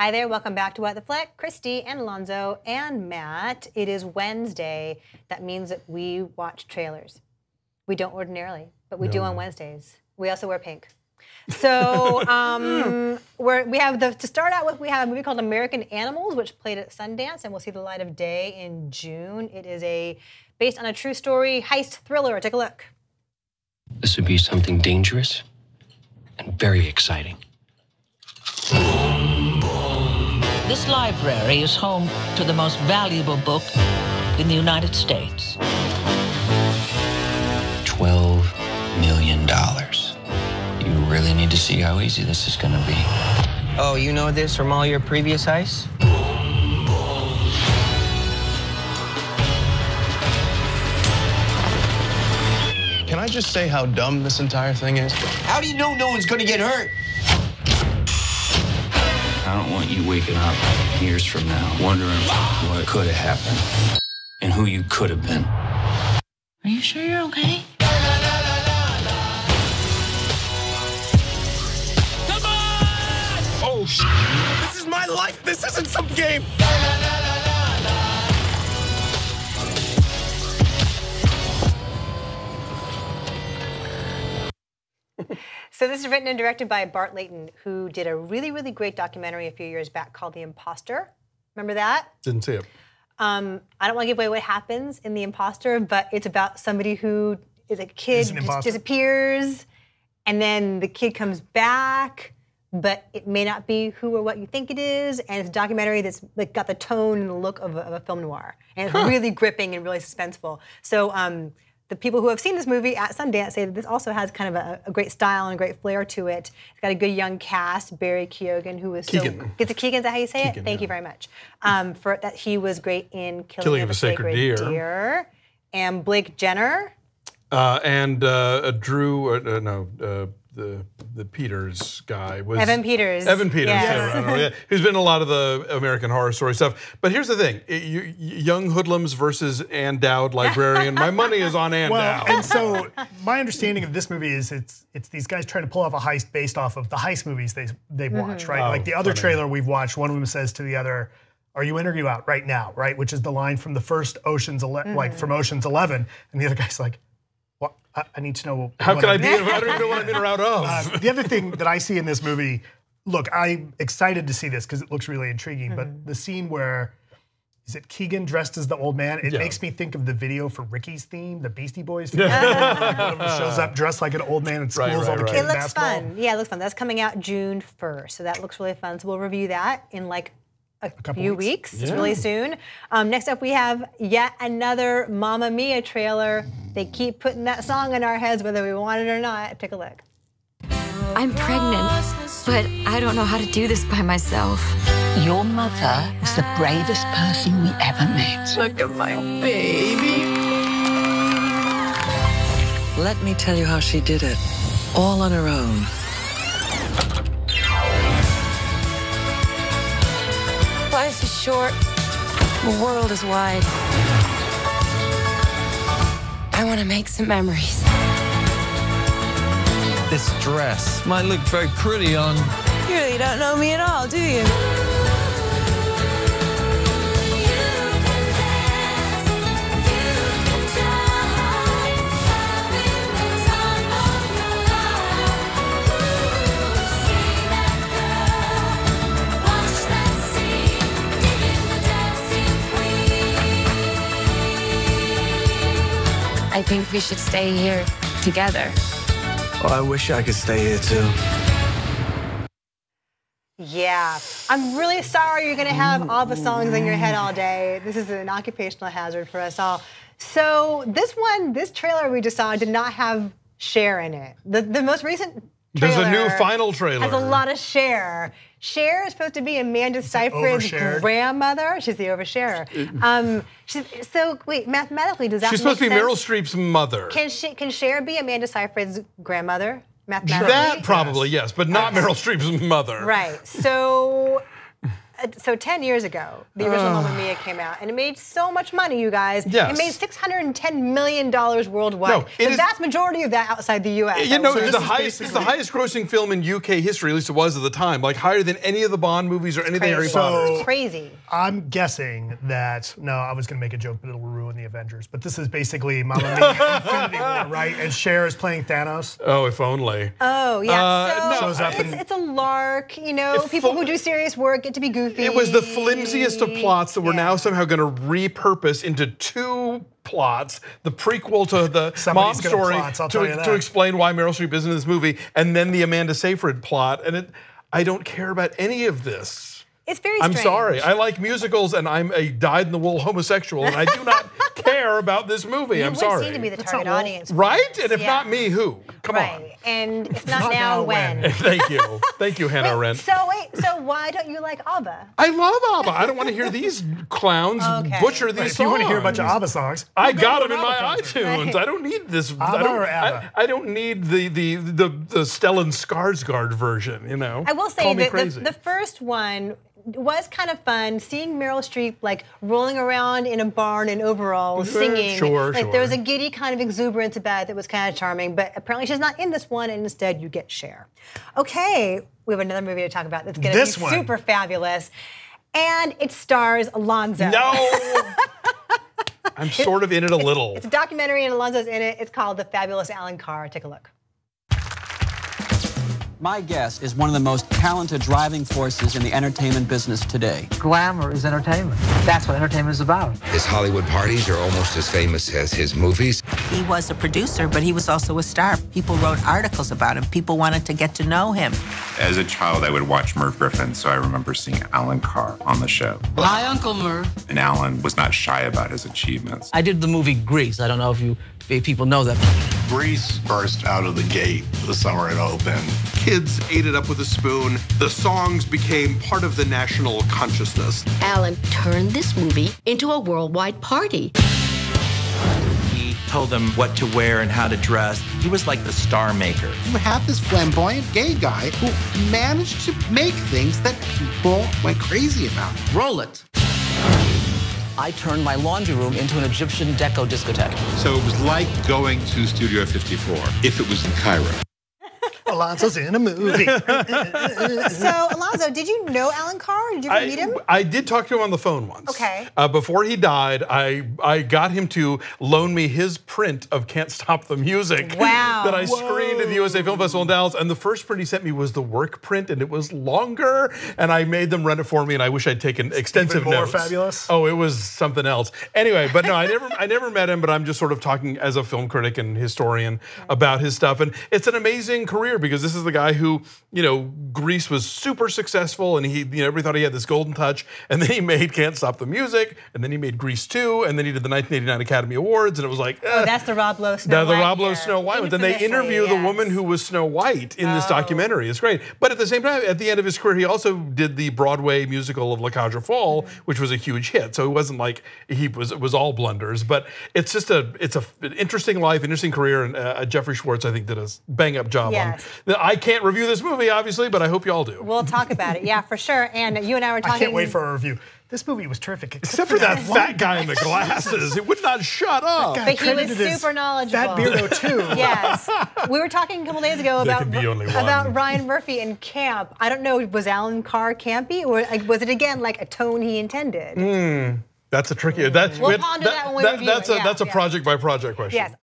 Hi there, welcome back to What the Flick. Christy and Alonso and Matt. It is Wednesday. That means that we watch trailers. We don't ordinarily, but we do on Wednesdays. We also wear pink. So to start out with, we have a movie called American Animals, which played at Sundance and will see the light of day in June. It is based on a true story heist thriller. Take a look. This would be something dangerous and very exciting. This library is home to the most valuable book in the United States. $12 million. You really need to see how easy this is going to be. Oh, you know this from all your previous heists? Can I just say how dumb this entire thing is? How do you know no one's gonna get hurt? I don't want you waking up years from now wondering what could have happened and who you could have been. Are you sure you're okay? Come on! Oh, this is my life. This isn't some game. So this is written and directed by Bart Layton, who did a really, really great documentary a few years back called The Imposter. Remember that? Didn't see it. I don't want to give away what happens in The Imposter, but it's about somebody who is a kid, just disappears, and then the kid comes back, but it may not be who or what you think it is, and it's a documentary that's like got the tone and the look of a film noir, and it's really gripping and really suspenseful. So the people who have seen this movie at Sundance say that this also has kind of a great style and a great flair to it. It's got a good young cast. Barry Keoghan, who was Keoghan. Is it Keoghan? Is that how you say Keoghan, it? Thank you very much. For that, he was great in Killing of a Sacred Deer. And Blake Jenner. And Drew, the Peters guy was Evan Peters. Evan Peters, yes. yeah, who's been in a lot of the American Horror Story stuff. But here's the thing: young hoodlums versus Ann Dowd librarian. My money is on Ann Dowd. And so my understanding of this movie is it's these guys trying to pull off a heist based off of the heist movies they watch, right? Like the other trailer we've watched, one of them says to the other, "Are you in or are you out right now?" Right, which is the line from the first Ocean's, like from Ocean's 11, and the other guy's like, "Well, I need to know how can I be? I don't even know what I'm in or out of." The other thing that I see in this movie, look, I'm excited to see this because it looks really intriguing. But the scene where is it Keegan dressed as the old man? It makes me think of the video for Ricky's theme, the Beastie Boys theme. Shows up dressed like an old man and schools all the kids It looks basketball. fun. Yeah, it looks fun. That's coming out June 1st, so that looks really fun. So we'll review that in like a few weeks. It's really soon. Next up, we have yet another Mamma Mia trailer. They keep putting that song in our heads whether we want it or not. Take a look. I'm pregnant, but I don't know how to do this by myself. Your mother is the bravest person we ever met. Look at my baby. Let me tell you how she did it. All on her own. Life is short. The world is wide. I want to make some memories. This dress might look very pretty on... You really don't know me at all, do you? I think we should stay here together. Oh, I wish I could stay here too. Yeah, I'm really sorry you're gonna have all the songs in your head all day. This is an occupational hazard for us all. So this trailer we just saw did not have Cher in it. The most recent trailer There's a new final trailer. Has a lot of Cher. Cher is supposed to be Amanda Seyfried's grandmother. She's the oversharer. So wait, mathematically, does that make sense? She's supposed to be Meryl Streep's mother. Can Cher be Amanda Seyfried's grandmother? Mathematically? That probably, yes, but not Meryl Streep's mother. Right. So So 10 years ago, the original Mamma Mia came out, and it made so much money, you guys. Yes. It made $610 million worldwide. No, the vast majority of that outside the U.S. You know, it's the highest grossing film in UK history, at least it was at the time, like higher than any of the Bond movies or any of the Harry Potters. It's crazy. I'm guessing that, no, I was going to make a joke, but it'll ruin the Avengers. But this is basically Mamma Mia Infinity War, right? And Cher is playing Thanos. Oh, if only. Oh, yeah. Shows up it's a lark, you know. People who do serious work get to be goofy. It was the flimsiest of plots that we're now somehow going to repurpose into 2 plots, the prequel to the mom story to explain why Meryl Streep is in this movie, and then the Amanda Seyfried plot. And I don't care about any of this. It's very strange. I'm sorry. I like musicals, and I'm a dyed-in-the-wool homosexual, and I do not care about this movie. I'm sorry. You would seem to be the target audience. Right? And if not me, who? Come on. And if not now, when? Thank you. Thank you, Hannah Arendt. So why don't you like ABBA? I love ABBA. I don't want to hear these clowns butcher these songs. If you want to hear a bunch of ABBA songs, I got them in my iTunes. Right. I don't need this. I don't need the Stellan Skarsgård version, you know. I will say that the first one was kind of fun, seeing Meryl Streep like rolling around in a barn in overalls singing. Sure. There was a giddy kind of exuberance about it that was kind of charming, but apparently she's not in this one, and instead you get Cher. Okay, we have another movie to talk about that's going to be super fabulous, and it stars Alonso. No! I'm sort of in it a little. It's a documentary and Alonso's in it. It's called The Fabulous Allan Carr. Take a look. My guest is one of the most talented driving forces in the entertainment business today. Glamour is entertainment. That's what entertainment is about. His Hollywood parties are almost as famous as his movies. He was a producer, but he was also a star. People wrote articles about him. People wanted to get to know him. As a child, I would watch Merv Griffin, so I remember seeing Allan Carr on the show. Hi, Uncle Merv. And Allan was not shy about his achievements. I did the movie Grease. I don't know if people know that. Grease burst out of the gate the summer it opened. Kids ate it up with a spoon. The songs became part of the national consciousness. Allan turned this movie into a worldwide party. He told them what to wear and how to dress. He was like the star maker. You have this flamboyant gay guy who managed to make things that people went crazy about. Roll it. I turned my laundry room into an Egyptian deco discotheque. So it was like going to Studio 54 if it was in Cairo. Alonso's in a movie. So, Alonso, did you know Allan Carr? Did you ever meet him? I did talk to him on the phone once. Okay. Before he died, I got him to loan me his print of Can't Stop the Music. Wow. That I screened at the USA Film Festival in Dallas. And the first print he sent me was the work print, and it was longer. And I made them run it for me, and I wish I'd taken extensive Even more notes. Fabulous? Oh, it was something else. Anyway, but no, I never met him, but I'm just sort of talking as a film critic and historian about his stuff. And it's an amazing career, because this is the guy who, you know, Grease was super successful, and he, you know, everybody thought he had this golden touch, and then he made Can't Stop the Music, and then he made Grease 2, and then he did the 1989 Academy Awards, and it was like, oh, that's the Rob Lowe Snow White. The Rob Lowe Snow White. But then they interview the woman who was Snow White in this documentary. It's great. But at the same time, at the end of his career, he also did the Broadway musical of La Cage aux Folles, which was a huge hit. So it wasn't like it was all blunders. But it's just an interesting life, interesting career, and Jeffrey Schwartz, I think, did a bang-up job on. I can't review this movie, obviously, but I hope you all do. We'll talk about it, yeah, for sure. And you and I were talking. I can't wait for a review. This movie was terrific. Except for that fat guy in the glasses. It would not shut up. But he was super knowledgeable. Fat Beardo, too. Yes. We were talking a couple days ago about Ryan Murphy and camp. I don't know, was Allan Carr campy, or was it, again, like a tone he intended? That's a tricky. We'll ponder that when we review it. That's a project by project question. Yes.